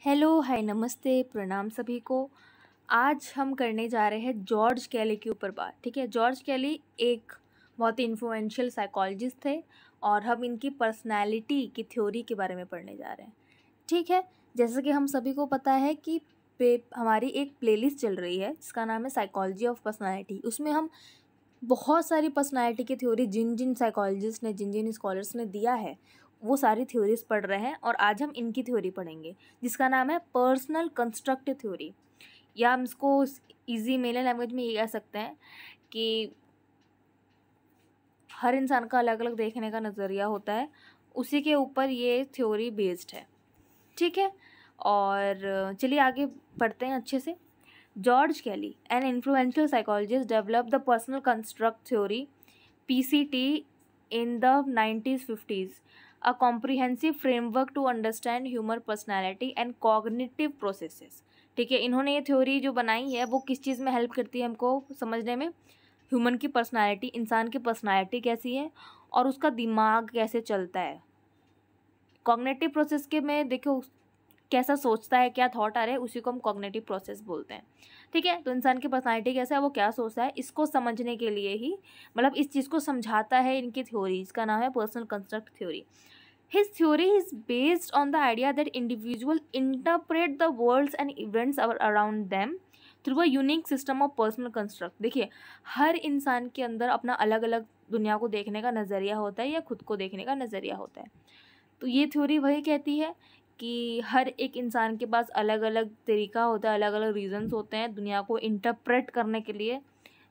Hello, हाय, नमस्ते, प्रणाम सभी को। आज हम करने जा रहे हैं जॉर्ज कैली के ऊपर बात। ठीक है, जॉर्ज कैली एक बहुत ही इन्फ्लुएंशियल साइकोलॉजिस्ट थे और हम इनकी पर्सनालिटी की थ्योरी के बारे में पढ़ने जा रहे हैं। ठीक है, जैसे कि हम सभी को पता है कि हमारी एक प्लेलिस्ट चल रही है जिसका नाम है साइकोलॉजी ऑफ पर्सनालिटी। उसमें हम बहुत सारी पर्सनालिटी की थ्योरी जिन जिन साइकोलॉजिस्ट ने, जिन जिन स्कॉलर्स ने दिया है, वो सारी थ्योरीज पढ़ रहे हैं और आज हम इनकी थ्योरी पढ़ेंगे जिसका नाम है पर्सनल कंस्ट्रक्ट थ्योरी, या हम इसको इजी मेले लैंग्वेज में ये कह सकते हैं कि हर इंसान का अलग अलग देखने का नज़रिया होता है, उसी के ऊपर ये थ्योरी बेस्ड है। ठीक है, और चलिए आगे पढ़ते हैं अच्छे से। George Kelly, an influential psychologist, developed the personal construct theory (PCT) in the 1950s, a comprehensive framework to understand human personality and cognitive processes. ठीक है, इन्होंने ये थ्योरी जो बनाई है वो किस चीज़ में हेल्प करती है हमको समझने में? ह्यूमन की पर्सनालिटी, इंसान की पर्सनालिटी कैसी है और उसका दिमाग कैसे चलता है। कॉग्निटिव प्रोसेस के में देखो कैसा सोचता है, क्या थॉट आ रहे हैं, उसी को हम कॉग्निटिव प्रोसेस बोलते हैं। ठीक है, तो इंसान की पर्सनालिटी कैसा है, वो क्या सोचता है, इसको समझने के लिए ही, मतलब इस चीज़ को समझाता है इनकी थ्योरी। इसका नाम है personal construct theory. His theory is based on the idea that individual interpret the worlds and events around them through a unique system of personal construct. देखिए, हर इंसान के अंदर अपना अलग अलग दुनिया को देखने का नज़रिया होता है या खुद को देखने का नज़रिया होता है। तो ये थ्योरी वही कहती है कि हर एक इंसान के पास अलग अलग तरीका होता है, अलग अलग रीजंस होते हैं दुनिया को इंटरप्रेट करने के लिए,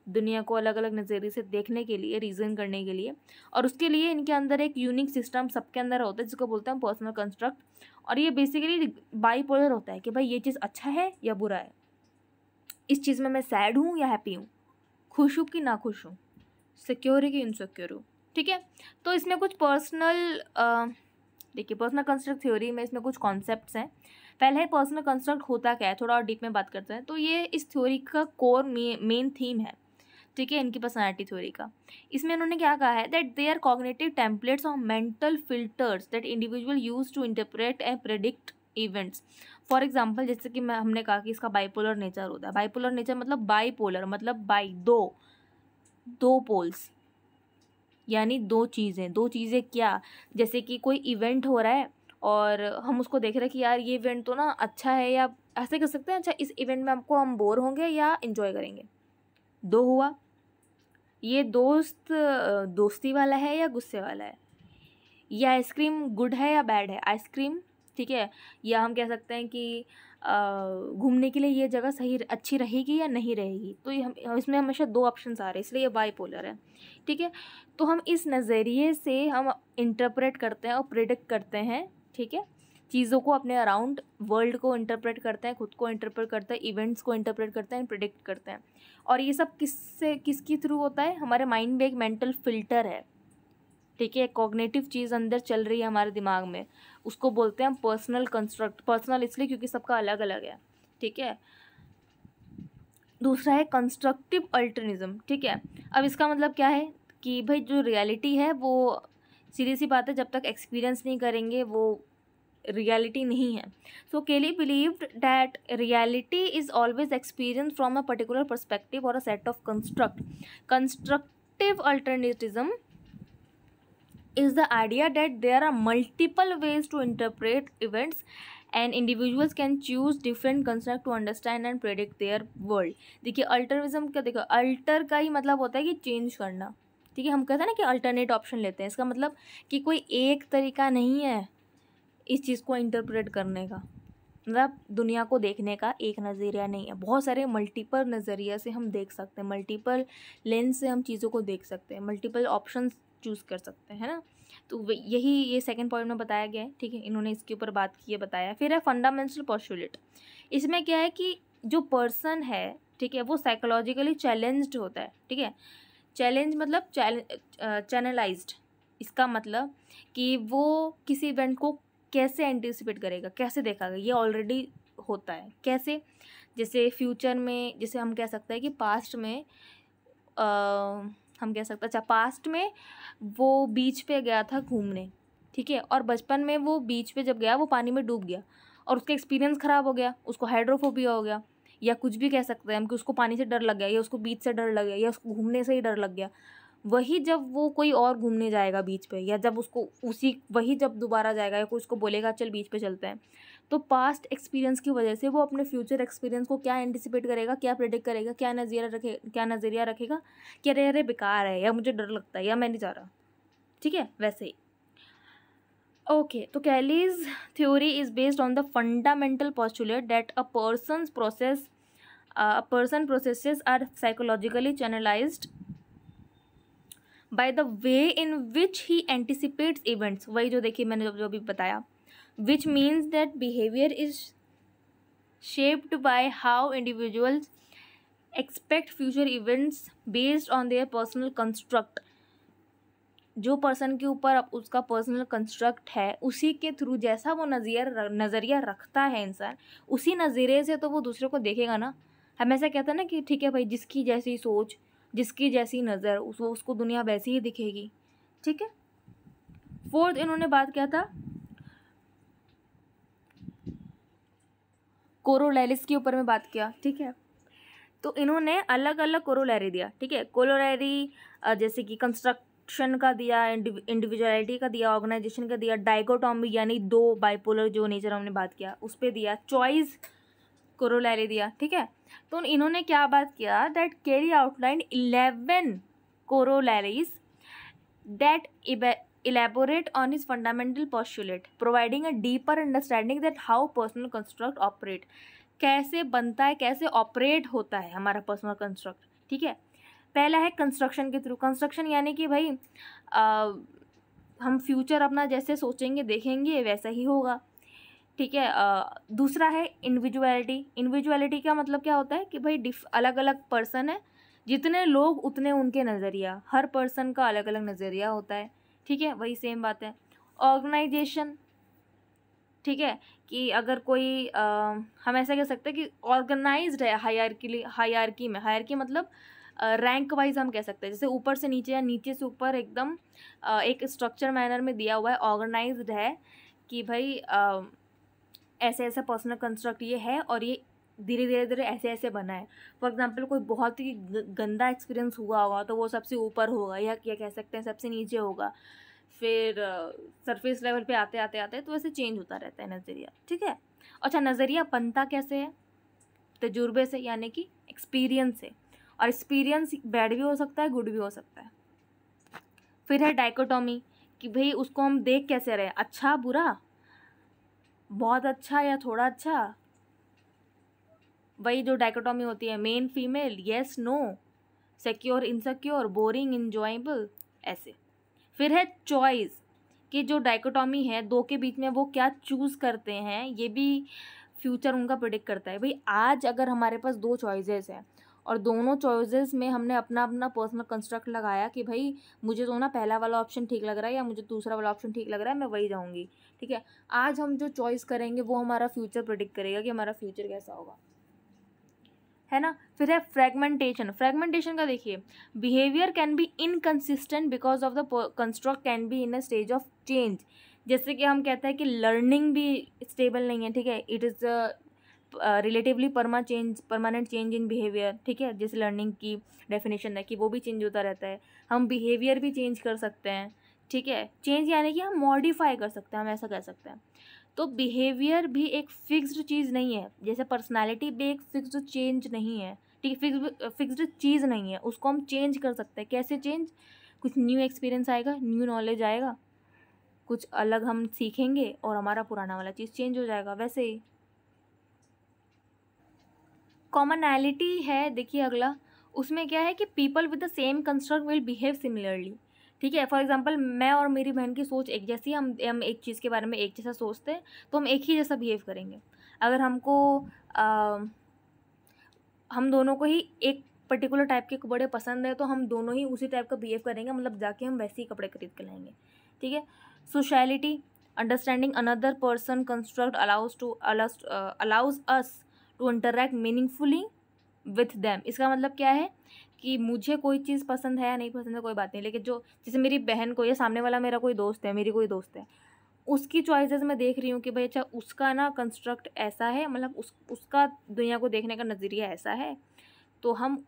दुनिया को अलग अलग नज़रिए से देखने के लिए, रीज़न करने के लिए, और उसके लिए इनके अंदर एक यूनिक सिस्टम सबके अंदर होता है जिसको बोलते हैं पर्सनल कंस्ट्रक्ट। और ये बेसिकली बाईपोलर होता है कि भाई ये चीज़ अच्छा है या बुरा है, इस चीज़ में मैं सैड हूँ या हैप्पी हूँ, खुश हूँ कि ना खुश हूँ, सिक्योर है कि इनसिक्योर हूँ। ठीक है, तो इसमें कुछ देखिए, पर्सनल कंस्ट्रक्ट थ्योरी में इसमें कुछ कॉन्सेप्ट्स हैं। पहले पर्सनल कंस्ट्रक्ट होता क्या है, थोड़ा और डीप में बात करते हैं। तो ये इस थ्योरी का कोर मेन थीम है, ठीक है, इनकी पर्सनालिटी थ्योरी का। इसमें उन्होंने क्या कहा है, that they are cognitive templates of mental filters that individual use to interpret and predict events. For example, जैसे कि हमने कहा कि इसका बाईपोलर नेचर होता है। बाईपोलर नेचर मतलब बाईपोलर मतलब दो पोल्स, यानी दो चीज़ें क्या, जैसे कि कोई इवेंट हो रहा है और हम उसको देख रहे हैं कि यार ये इवेंट तो ना अच्छा है, या ऐसे कर सकते हैं, अच्छा इस इवेंट में हम बोर होंगे या इन्जॉय करेंगे। दो हुआ, ये दोस्ती वाला है या गुस्से वाला है, ये आइसक्रीम गुड है या बैड है आइसक्रीम। ठीक है, या हम कह सकते हैं कि घूमने के लिए ये जगह सही अच्छी रहेगी या नहीं रहेगी। तो ये हम इसमें हमेशा दो ऑप्शंस आ रहे हैं, इसलिए ये बाईपोलर है। ठीक है, तो हम इस नज़रिए से हम इंटरप्रेट करते हैं और प्रिडिक्ट करते हैं। ठीक है, चीज़ों को, अपने अराउंड वर्ल्ड को इंटरप्रेट करते हैं, खुद को इंटरप्रेट करते हैं, इवेंट्स को इंटरप्रेट करते हैं, प्रिडिक्ट करते हैं। और ये सब किसके थ्रू होता है, हमारे माइंड में एक मेंटल फिल्टर है। ठीक है, कॉग्निटिव चीज़ अंदर चल रही है हमारे दिमाग में, उसको बोलते हैं पर्सनल कंस्ट्रक्ट। पर्सनल इसलिए क्योंकि सबका अलग अलग है। ठीक है, दूसरा है कंस्ट्रक्टिव अल्टरनिज्म। ठीक है, अब इसका मतलब क्या है कि भाई जो रियलिटी है वो सीधी सी बात है, जब तक एक्सपीरियंस नहीं करेंगे वो रियलिटी नहीं है। So Kelly believed that reality is always experience from a particular perspective और a set of constructive alternativism is the idea that there are multiple ways to interpret events and individuals can choose different construct to understand and predict their world. देखिए, अल्टरविज्म का, देखो alter का ही मतलब होता है कि change करना। ठीक है, हम कहते हैं ना कि अल्टरनेट ऑप्शन लेते हैं, इसका मतलब कि कोई एक तरीका नहीं है इस चीज़ को इंटरप्रेट करने का, मतलब दुनिया को देखने का एक नज़रिया नहीं है, बहुत सारे मल्टीपल नज़रिया से हम देख सकते हैं, मल्टीपल लेंस से हम चीज़ों को देख सकते हैं, मल्टीपल ऑप्शंस चूज़ कर सकते हैं, है ना। तो यही ये सेकंड पॉइंट में बताया गया है। ठीक है, इन्होंने इसके ऊपर बात की है, बताया। फिर है फंडामेंटल पोस्टुलेट। इसमें क्या है कि जो पर्सन है, ठीक है, वो साइकोलॉजिकली चैलेंज्ड होता है। ठीक है, चैलेंज मतलब चैनलाइज्ड, इसका मतलब कि वो किसी इवेंट को कैसे एंटिसिपेट करेगा, कैसे देखेगा, ये ऑलरेडी होता है। कैसे, जैसे फ्यूचर में, जैसे हम कह सकते हैं कि पास्ट में हम कह सकते हैं, अच्छा पास्ट में वो बीच पे गया था घूमने, ठीक है, और बचपन में वो बीच पे जब गया वो पानी में डूब गया, और उसका एक्सपीरियंस ख़राब हो गया, उसको हाइड्रोफोबिया हो गया, या कुछ भी कह सकते हैं हम कि उसको पानी से डर लग गया, या उसको बीच से डर लग गया, या उसको घूमने से ही डर लग गया। वही जब वो कोई और घूमने जाएगा बीच पे, या जब उसको वही जब दोबारा जाएगा या कोई उसको बोलेगा चल बीच पे चलते हैं, तो पास्ट एक्सपीरियंस की वजह से वो अपने फ्यूचर एक्सपीरियंस को क्या एंटिसिपेट करेगा, क्या प्रेडिक्ट करेगा, क्या नज़रिया रखेगा कि अरे अरे बेकार है, या मुझे डर लगता है, या मैं नहीं जा रहा। ठीक है, वैसे ही। ओके, तो Kelly's theory is based on the fundamental postulate that a person processes are psychologically channelized by the way in which he anticipates events. वही जो देखिए मैंने जो भी बताया, which means that behaviour is shaped by how individuals expect future events based on their personal construct. जो person के ऊपर उसका पर्सनल कंस्ट्रक्ट है, उसी के थ्रू जैसा वो नज़रिया रखता है इंसान, उसी नज़रिए से तो वो दूसरे को देखेगा ना। हमेशा कहते हैं ना कि ठीक है भाई, जिसकी जैसी सोच, जिसकी जैसी नज़र, उसको दुनिया वैसी ही दिखेगी। ठीक है। फोर्थ इन्होंने बात किया था कोरोलैरिस के ऊपर में बात किया। ठीक है, तो इन्होंने अलग अलग कोरोलैरी दिया। ठीक है, कोरोलैरी जैसे कि कंस्ट्रक्शन का दिया, इंडिविजुअलिटी का दिया, ऑर्गेनाइजेशन का दिया, डाइकोटॉमी यानी दो बाइपोलर जो नेचर हमने बात किया उस पर दिया, चॉइस कोरोलैरी दिया। ठीक है, तो इन्होंने क्या बात किया, that carry outline 11 corollaries that elaborate on his fundamental postulate, providing a deeper understanding that how personal construct operate, कैसे बनता है, कैसे ऑपरेट होता है हमारा पर्सनल कंस्ट्रक्ट। ठीक है, पहला है कंस्ट्रक्शन के थ्रू। कंस्ट्रक्शन यानी कि भाई हम फ्यूचर अपना जैसे सोचेंगे देखेंगे वैसा ही होगा। ठीक है, दूसरा है इंडिविजुअलिटी। इंडिविजुअलिटी का मतलब क्या होता है कि भाई अलग अलग पर्सन है, जितने लोग उतने उनके नज़रिया, हर पर्सन का अलग अलग नज़रिया होता है। ठीक है, वही सेम बात है। ऑर्गेनाइजेशन, ठीक है, कि अगर कोई हम ऐसा कह सकते हैं कि ऑर्गेनाइज्ड है हायरार्की में। हायरार्की मतलब रैंक वाइज हम कह सकते हैं, जैसे ऊपर से नीचे या नीचे से ऊपर एकदम एक स्ट्रक्चर मैनर में दिया हुआ है, ऑर्गेनाइज्ड है कि भाई ऐसे ऐसे पर्सनल कंस्ट्रक्ट ये है और ये धीरे धीरे धीरे ऐसे ऐसे बना है। फॉर एग्जांपल कोई बहुत ही गंदा एक्सपीरियंस हुआ होगा तो वो सबसे ऊपर होगा, या क्या कह सकते हैं सबसे नीचे होगा, फिर सरफेस लेवल पे आते आते आते तो वैसे चेंज होता रहता है नज़रिया। ठीक है, अच्छा नज़रिया बनता कैसे है, तजुर्बे से यानी कि एक्सपीरियंस से, और एक्सपीरियंस बैड भी हो सकता है गुड भी हो सकता है। फिर है डाइकोटॉमी कि भाई उसको हम देख कैसे रहे, अच्छा बुरा, बहुत अच्छा या थोड़ा अच्छा, वही जो डाइकोटॉमी होती है, men female, yes no, secure insecure, boring enjoyable, ऐसे। फिर है चॉइस कि जो डाइकोटॉमी है दो के बीच में वो क्या चूज़ करते हैं, ये भी फ्यूचर उनका प्रेडिक्ट करता है। भाई आज अगर हमारे पास दो चॉइसेस हैं और दोनों चॉइसेस में हमने अपना अपना पर्सनल कंस्ट्रक्ट लगाया कि भाई मुझे तो ना पहला वाला ऑप्शन ठीक लग रहा है या मुझे दूसरा वाला ऑप्शन ठीक लग रहा है, मैं वही जाऊँगी। ठीक है, आज हम जो चॉइस करेंगे वो हमारा फ्यूचर प्रेडिक्ट करेगा कि हमारा फ्यूचर कैसा होगा, है ना। फिर है फ्रेगमेंटेशन। फ्रेगमेंटेशन का देखिए, behaviour can be inconsistent because of the construct can be in a stage of change. जैसे कि हम कहते हैं कि लर्निंग भी स्टेबल नहीं है। ठीक है, it is relatively permanent change in behaviour. ठीक है, जैसे लर्निंग की डेफिनेशन है कि वो भी चेंज होता रहता है, हम बिहेवियर भी चेंज कर सकते हैं। ठीक है, चेंज यानी कि हम मॉडिफाई कर सकते हैं, हम ऐसा कह सकते हैं। तो बिहेवियर भी एक फिक्स्ड चीज़ नहीं है, जैसे पर्सनालिटी भी एक फिक्स्ड चेंज नहीं है। ठीक है, फिक्स्ड चीज़ नहीं है, उसको हम चेंज कर सकते हैं। कैसे चेंज, कुछ न्यू एक्सपीरियंस आएगा, न्यू नॉलेज आएगा, कुछ अलग हम सीखेंगे और हमारा पुराना वाला चीज़ चेंज हो जाएगा। वैसे ही कॉमनैलिटी है, देखिए अगला, उसमें क्या है कि people with the same construct will behave similarly. ठीक है, फॉर एग्जांपल मैं और मेरी बहन की सोच एक जैसी, हम एक चीज़ के बारे में एक जैसा सोचते हैं तो हम एक ही जैसा बिहेव करेंगे। अगर हमको हम दोनों को ही एक पर्टिकुलर टाइप के कपड़े पसंद है तो हम दोनों ही उसी टाइप का बिहेव करेंगे, मतलब जाके हम वैसे ही कपड़े खरीद के लाएंगे। ठीक है, sociality, understanding another person construct allows us to interact meaningfully with them. इसका मतलब क्या है कि मुझे कोई चीज़ पसंद है या नहीं पसंद है कोई बात नहीं, लेकिन जो जैसे मेरी बहन को या सामने वाला मेरा कोई दोस्त है, मेरी कोई दोस्त है, उसकी चॉइसेस मैं देख रही हूँ कि भाई अच्छा उसका ना कंस्ट्रक्ट ऐसा है, मतलब उसका दुनिया को देखने का नज़रिया ऐसा है, तो हम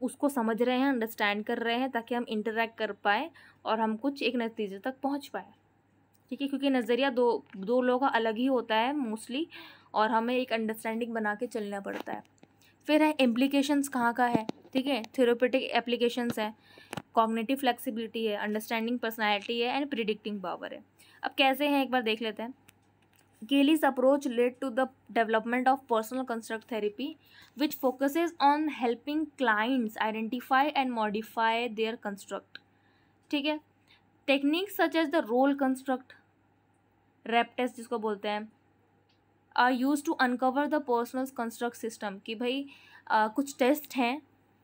उसको समझ रहे हैं, अंडरस्टैंड कर रहे हैं, ताकि हम इंटरेक्ट कर पाएँ और हम कुछ एक नतीजे तक पहुँच पाएँ। ठीक है, क्योंकि नज़रिया दो लोगों का अलग ही होता है मोस्टली, और हमें एक अंडरस्टैंडिंग बना के चलना पड़ता है। फिर है इम्प्लीकेशंस कहाँ का है, ठीक है, थेरेपेटिक एप्लीकेशंस है, कॉग्निटिव फ्लेक्सिबिलिटी है, अंडरस्टैंडिंग पर्सनैलिटी है, एंड प्रिडिक्टिंग पावर है। अब कैसे हैं एक बार देख लेते हैं। Kelly's approach led to the development of personal construct therapy, which focuses on helping clients identify and modify their construct. ठीक है, techniques such as the role construct, rep test जिसको बोलते हैं, are use to uncover the personal construct system, कि भाई कुछ test हैं,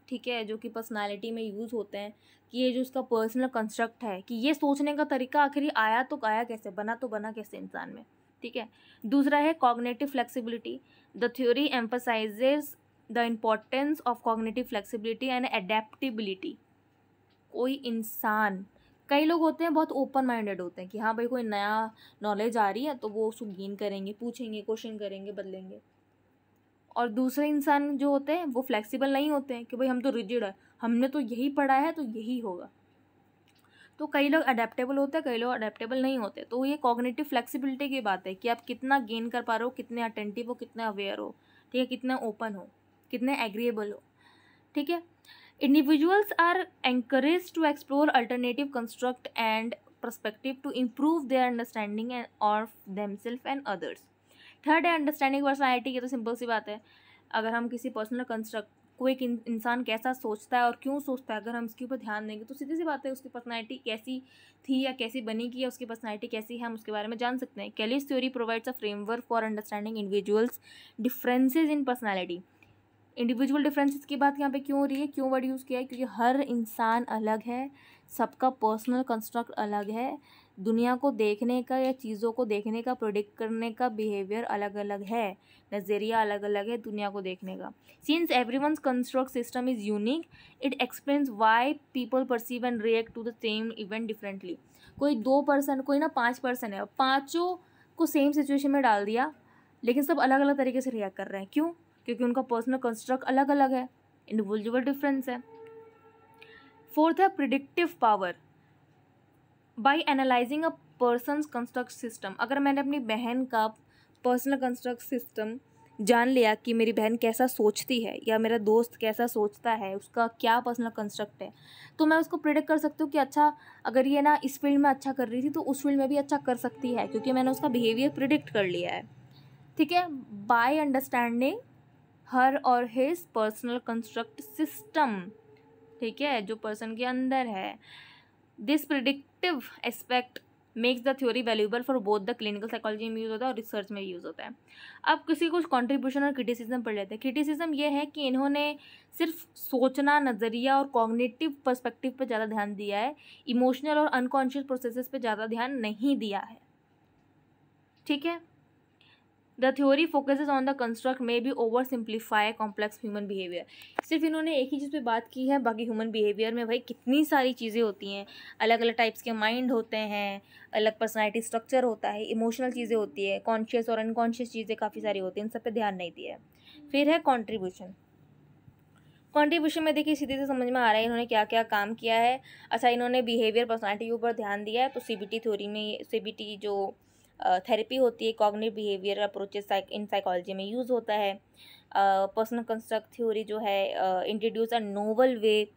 ठीक है, जो कि पर्सनालिटी में यूज़ होते हैं, कि ये जो उसका पर्सनल कंस्ट्रक्ट है, कि ये सोचने का तरीका आखिर आया तो आया कैसे, बना तो बना कैसे इंसान में। ठीक है, दूसरा है cognitive flexibility. The theory emphasises the importance of cognitive flexibility and adaptability. कोई इंसान, कई लोग होते हैं बहुत ओपन माइंडेड होते हैं कि हाँ भाई कोई नया नॉलेज आ रही है तो वो उसको गेन करेंगे, पूछेंगे, क्वेश्चन करेंगे, बदलेंगे। और दूसरे इंसान जो होते हैं वो फ्लेक्सिबल नहीं होते हैं कि भाई हम तो रिजिड है, हमने तो यही पढ़ा है तो यही होगा। तो कई लोग अडेप्टेबल होते हैं, कई लोग अडेप्टेबल नहीं होते। तो ये कॉग्निटिव फ्लेक्सिबिलिटी की बात है कि आप कितना गेन कर पा रहे हो, कितने अटेंटिव हो, कितने अवेयर हो, ठीक है, कितने ओपन हो, कितने एग्रीएबल हो। ठीक है, individuals are encouraged to explore alternative construct and perspective to improve their understanding of themselves and others. Third है अंडरस्टैंडिंग पर्सनैलिटी। ये तो सिंपल सी बात है, अगर हम किसी पर्सनल कंस्ट्रक्ट को एक इंसान कैसा सोचता है और क्यों सोचता है, अगर हम इसके ऊपर ध्यान देंगे तो सीधी सी बात है उसकी पर्सनैलिटी कैसी थी या कैसी बनेगी, या उसकी पर्सनैलिटी कैसी है, हम उसके बारे में जान सकते हैं। Kelly's theory provides a framework for understanding individuals differences in personality. Individual differences की बात यहाँ पे क्यों हो रही है, क्यों वर्ड यूज़ किया है, क्योंकि हर इंसान अलग है, सबका पर्सनल कंस्ट्रक्ट अलग है, दुनिया को देखने का या चीज़ों को देखने का, प्रोडिक्ट करने का बिहेवियर अलग अलग है, नज़रिया अलग अलग है दुनिया को देखने का। Since everyone's construct system is unique, it explains why people perceive and react to the same event differently. कोई 2 पर्सन, कोई ना 5 पर्सन है, पाँचों को सेम सिचुएशन में डाल दिया, लेकिन सब अलग अलग तरीके से रिएक्ट कर रहे हैं। क्यों? क्योंकि उनका पर्सनल कंस्ट्रक्ट अलग अलग है, इंडिविजुअल डिफरेंस है। फोर्थ है predictive power. By analysing a person's construct system, अगर मैंने अपनी बहन का पर्सनल कंस्ट्रक्ट सिस्टम जान लिया कि मेरी बहन कैसा सोचती है या मेरा दोस्त कैसा सोचता है, उसका क्या पर्सनल कंस्ट्रक्ट है, तो मैं उसको प्रिडिक्ट कर सकती हूँ कि अच्छा अगर ये ना इस फील्ड में अच्छा कर रही थी तो उस फील्ड में भी अच्छा कर सकती है, क्योंकि मैंने उसका बिहेवियर प्रिडिक्ट कर लिया है। ठीक है, बाय अंडरस्टैंडिंग हर और हिज पर्सनल कंस्ट्रक्ट सिस्टम, ठीक है, जो पर्सन के अंदर है। This predictive aspect makes the theory valuable for both the clinical psychology में यूज़ होता है और रिसर्च में यूज़ होता है। अब किसी कुछ कॉन्ट्रीब्यूशन और क्रिटिसिज्म पढ़ लेते हैं। क्रिटिसिज्म ये है कि इन्होंने सिर्फ सोचना, नज़रिया और कॉग्निटिव पर्सपेक्टिव पर ज़्यादा ध्यान दिया है, इमोशनल और अनकॉन्शियस प्रोसेसेस पे ज़्यादा ध्यान नहीं दिया है। ठीक है, the theory focuses on the construct may be oversimplify complex human behaviour. सिर्फ इन्होंने एक ही चीज़ पे बात की है, बाकी ह्यूमन बिहेवियर में भाई कितनी सारी चीज़ें होती हैं, अलग अलग टाइप्स के माइंड होते हैं, अलग पर्सनैलिटी स्ट्रक्चर होता है, इमोशनल चीज़ें होती है, कॉन्शियस और अनकॉन्शियस चीज़ें काफ़ी सारी होती हैं, इन सब पे ध्यान नहीं दिया है। फिर है कॉन्ट्रीब्यूशन। कॉन्ट्रीब्यूशन में देखिए सीधे से समझ में आ रहा है इन्होंने क्या क्या काम किया है। अच्छा, इन्होंने बिहेवियर पर्सनैलिटी के ऊपर ध्यान दिया है, तो CBT थ्योरी में, CBT जो थेरेपी होती है, cognitive behaviour approaches in psychology में यूज़ होता है। पर्सनल कंस्ट्रक्ट थ्योरी जो है introduce a novel way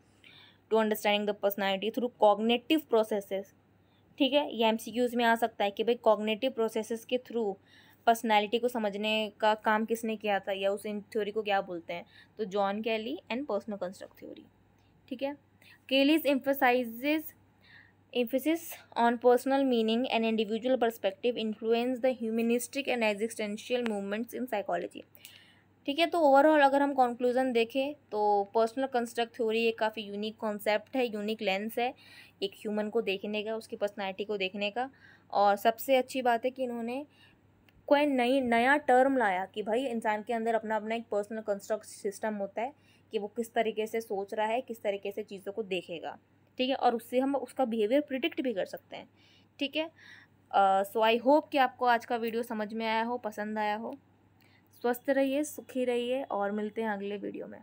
to understanding the personality through cognitive processes. ठीक है, ये MCQs में आ सकता है कि भाई कॉग्निटिव प्रोसेसेस के थ्रू पर्सनैलिटी को समझने का काम किसने किया था, या उस इन थ्योरी को क्या बोलते हैं, तो John Kelly and personal construct theory. ठीक है, केलीज emphasis on personal meaning and individual perspective influence the humanistic and existential movements in psychology। ठीक है, तो ओवरऑल अगर हम कंक्लूजन देखें तो पर्सनल कंस्ट्रक्ट थ्योरी एक काफ़ी यूनिक कॉन्सेप्ट है, यूनिक लेंस है एक ह्यूमन को देखने का, उसकी पर्सनैलिटी को देखने का। और सबसे अच्छी बात है कि इन्होंने कोई नया टर्म लाया कि भाई इंसान के अंदर अपना अपना एक पर्सनल कंस्ट्रक्ट सिस्टम होता है कि वो किस तरीके से सोच रहा है, किस तरीके से चीज़ों को देखेगा। ठीक है, और उससे हम उसका बिहेवियर प्रिडिक्ट भी कर सकते हैं। ठीक है, सो आई होप कि आपको आज का वीडियो समझ में आया हो, पसंद आया हो। स्वस्थ रहिए, सुखी रहिए और मिलते हैं अगले वीडियो में।